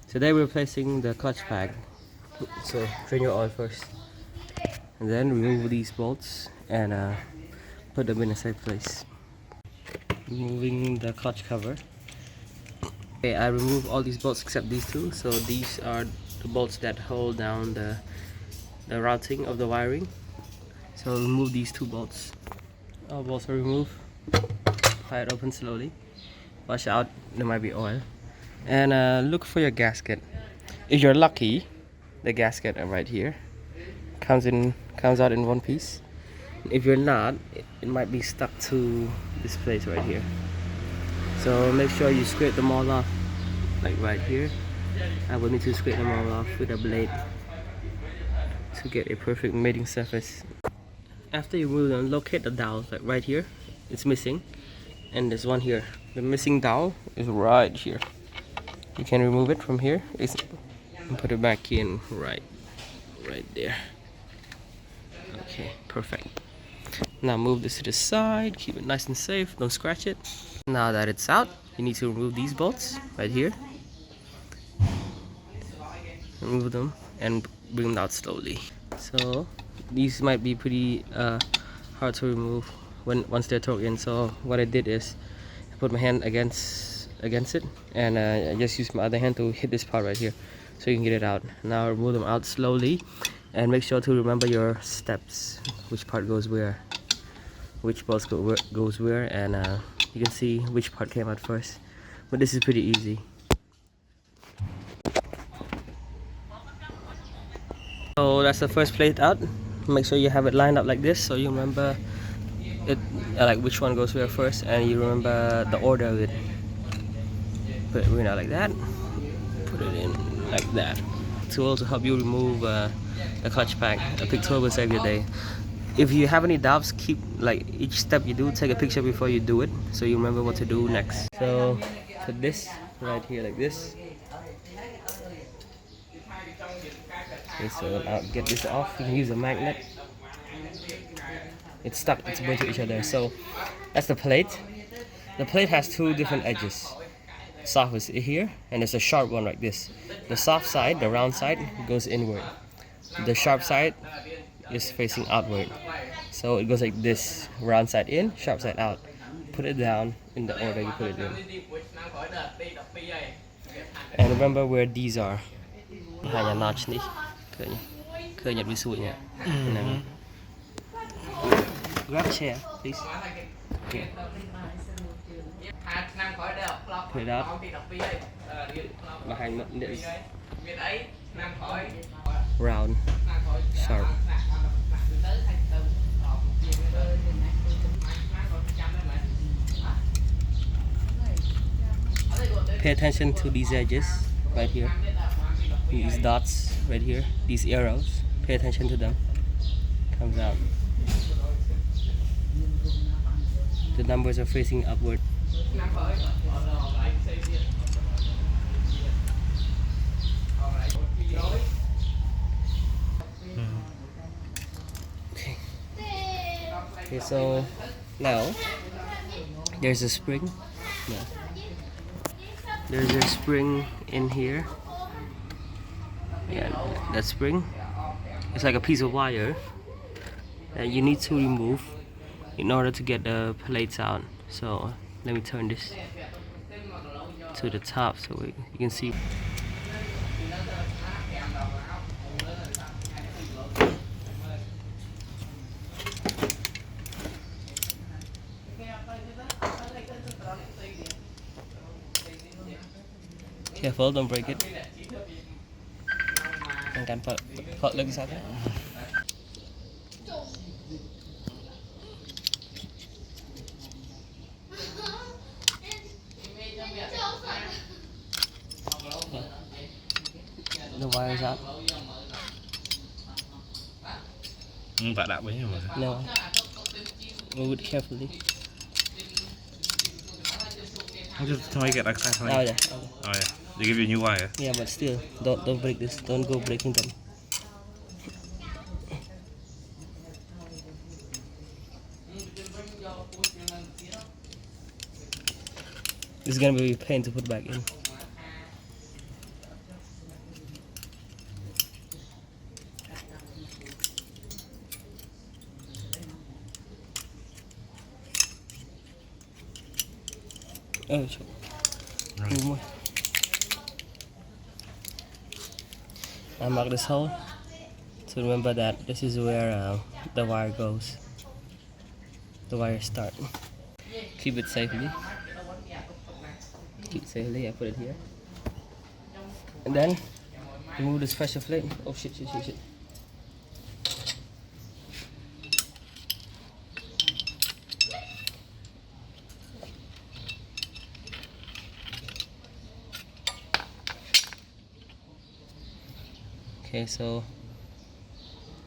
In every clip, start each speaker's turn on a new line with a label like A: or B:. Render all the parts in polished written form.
A: Today we're replacing the clutch pad. So drain your oil first, and then remove these bolts and put them in a safe place. Removing the clutch cover. Okay, I removed all these bolts except these two. So these are the bolts that hold down the routing of the wiring. So remove these two bolts. All bolts are removed. Pry it open slowly. Wash out, there might be oil. And look for your gasket. If you're lucky, the gasket right here comes out in one piece. If you're not, it might be stuck to this place right here. So make sure you scrape them all off, like right here. I will need to scrape them all off with a blade to get a perfect mating surface. After you remove them, locate the dowel, like right here. It's missing, and there's one here. The missing dowel is right here. You can remove it from here and put it back in right there. Okay, perfect. Now move this to the side, keep it nice and safe, don't scratch it. Now that it's out, you need to remove these bolts right here. Remove them and bring them out slowly. So these might be pretty hard to remove once they're torqued in. So what I did is I put my hand against it, and I just use my other hand to hit this part right here so you can get it out. Now remove them out slowly, and make sure to remember your steps, which part goes where, which bolts goes where, and you can see which part came out first. But this is pretty easy. So that's the first plate out. Make sure you have it lined up like this so you remember it, like which one goes where first, and you remember the order of it. Put it in like that, put it in like that. Tool to help you remove the clutch pack. A picture will save your day. If you have any doubts, keep, like, each step you do, take a picture before you do it so you remember what to do next. So put this right here like this. Okay, so now get this off. You can use a magnet. It's stuck, it's bound to each other. So that's the plate. The plate has two different edges. Soft is here, and there's a sharp one like this. The soft side, the round side, goes inward. The sharp side is facing outward. So it goes like this: round side in, sharp side out. Put it down in the order you put it in. And remember where these are. Hanya notch ni. Khơi nhặt với sụi nhỉ. Grab a chair, please. Okay. Put it out. Behind this. Round, sharp. Pay attention to these edges right here. These dots right here, these arrows. Pay attention to them. Comes out. The numbers are facing upward. Okay, so now there's a spring. Yeah. There's a spring in here. Yeah, that spring, it's like a piece of wire that you need to remove in order to get the plates out. So let me turn this to the top so you can see. Careful, don't break it. Kan Pak lagi satu. The wires out.
B: Tak ada punya mas.
A: No. Move it carefully.
B: Just to make it like that.
A: Oh yeah.
B: Oh yeah. They give you a new wire.
A: Yeah, but still, don't break this. Don't go breaking them. It's gonna be a pain to put back in. Sure. Move more. I mark this hole. So remember that this is where the wire goes. The wire start. Keep it safely. Keep it safely. I put it here. And then remove this pressure plate. Oh shit. Okay, so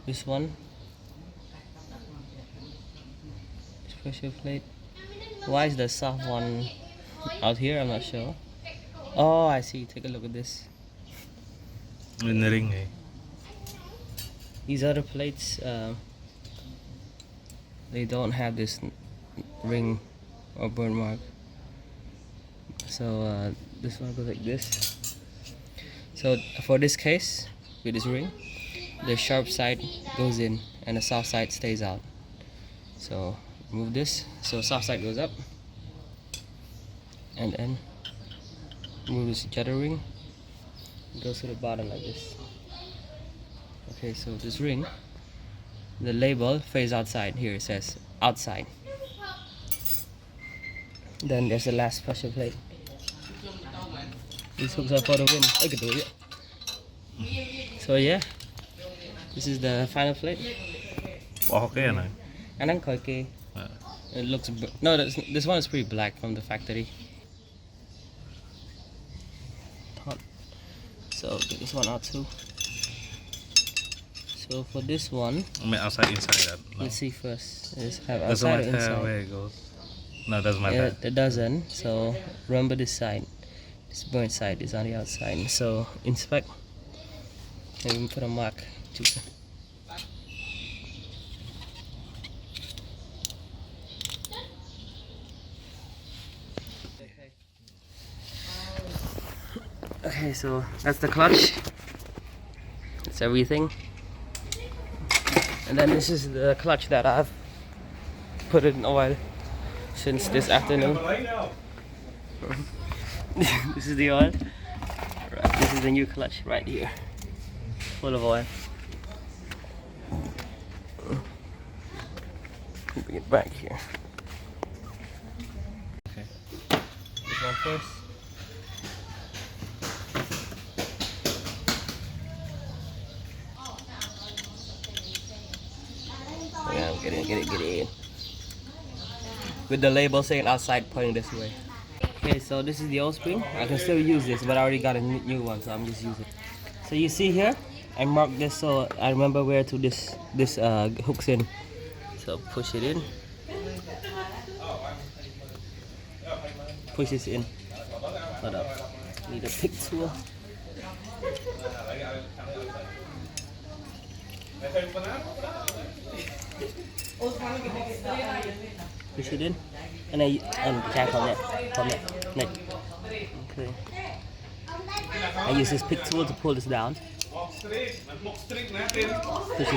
A: this one, this pressure plate. Why is the soft one out here? I'm not sure. Oh, I see. Take a look at this.
B: In the ring, eh?
A: These other plates, they don't have this ring or burn mark. So this one goes like this. So for this case, with this ring, the sharp side goes in and the soft side stays out. So remove this, so soft side goes up, and then remove this judder ring. It goes to the bottom like this. Okay, so this ring, the label face outside. Here it says outside. Then there's the last pressure plate. These hooks are for the wind. I can do it. So yeah, this is the final plate.
B: Okay, no.
A: And then koike. It looks no. This one is pretty black from the factory. So get this one out too. So for this one,
B: I mean outside, inside. No.
A: let's see first. Let's have
B: Doesn't
A: outside or
B: matter
A: inside.
B: where it goes. No, it doesn't matter.
A: Yeah, it doesn't. So remember this side. This burnt side is on the outside. So inspect. And we can put a mark. Okay, so that's the clutch. That's everything. And then this is the clutch that I've put in oil since this afternoon. This is the oil. Right, this is the new clutch right here, full of oil. Bring it back here. Okay, this one first. Yeah, get in. With the label saying outside, pointing this way. Okay, so this is the old spring. I can still use this, but I already got a new one, so I'm just using it. So you see here, I marked this so I remember where to this hooks in. So push it in. Push this in. Hold up. Need a pick tool. Push it in. And I from that. Okay. I use this pick tool to pull this down. Push this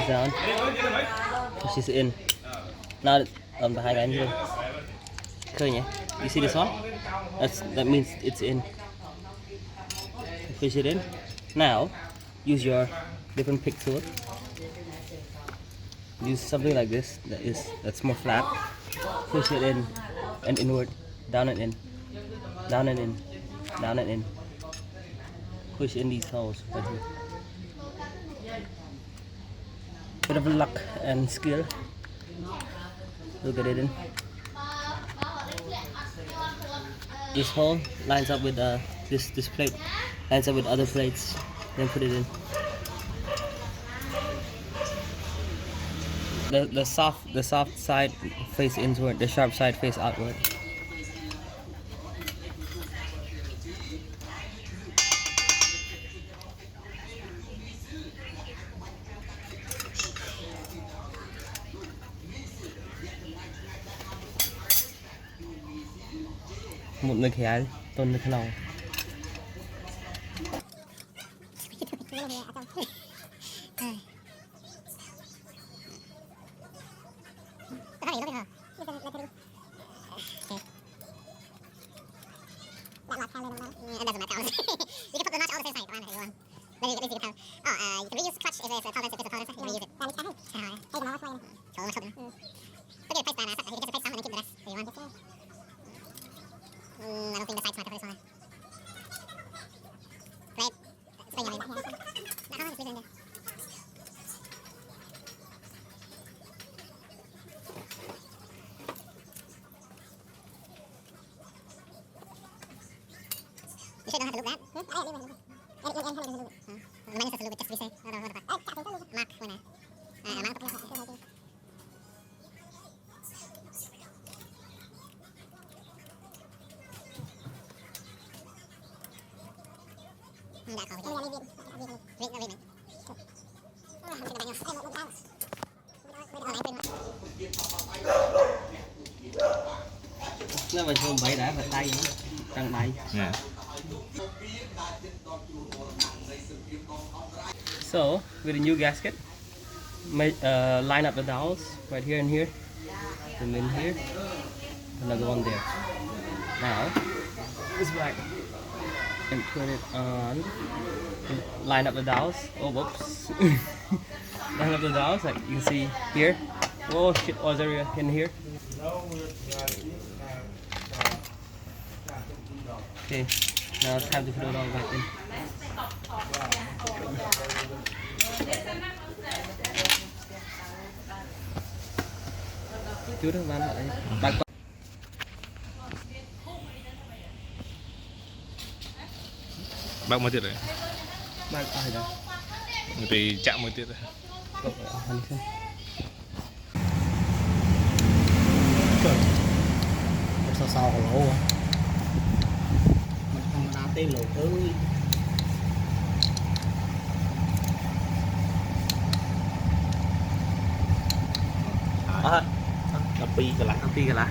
A: down. Push this in. Now behind I'm here. Okay, you see this one? That means it's in. Push it in. Now use your different pick tool. Use something like this that's more flat. Push it in and inward, down and in, down and in, down and in. Push in these holes right here. Bit of luck and skill. Look at it in. This hole lines up with this plate, lines up with other plates. Then put it in. The soft side face inward, the sharp side face outward. Một người khé tôn nước lòng.
C: You can put the notch on the same side if you want. Then you get easy to tell. You can reuse clutch if it's a tolerance, if it's a tolerance, you can reuse it. So much hope. Put your paste down, you can just paste down and then keep the rest if you want. I don't think the side's smart for this one. Right? Spray your way. How much is in there? You sure don't have to look that? Mine is just a little bit, just to be safe. Mark when mark. Đã có rồi. Viết ra viết.
A: Nó mà không bẫy đã phải tay nữa. Tăng bay.
B: Yeah.
A: So with a new gasket, line up the dowels right here and here, and in here, another one there. Now this back and put it on. Line up the dowels. Oh, whoops! Line up the dowels like you can see here. Oh shit! Was area in here? Okay, now it's time to put it all back in. Chú đó bán lại. Bạn
B: Bác mới tiết rồi.
A: bạn ai đó?
B: Người thì chạm mới tiết rồi.
A: Sao sao còn lỗ à? Mình không đá tên lỗ ơi. Tapi cái lá.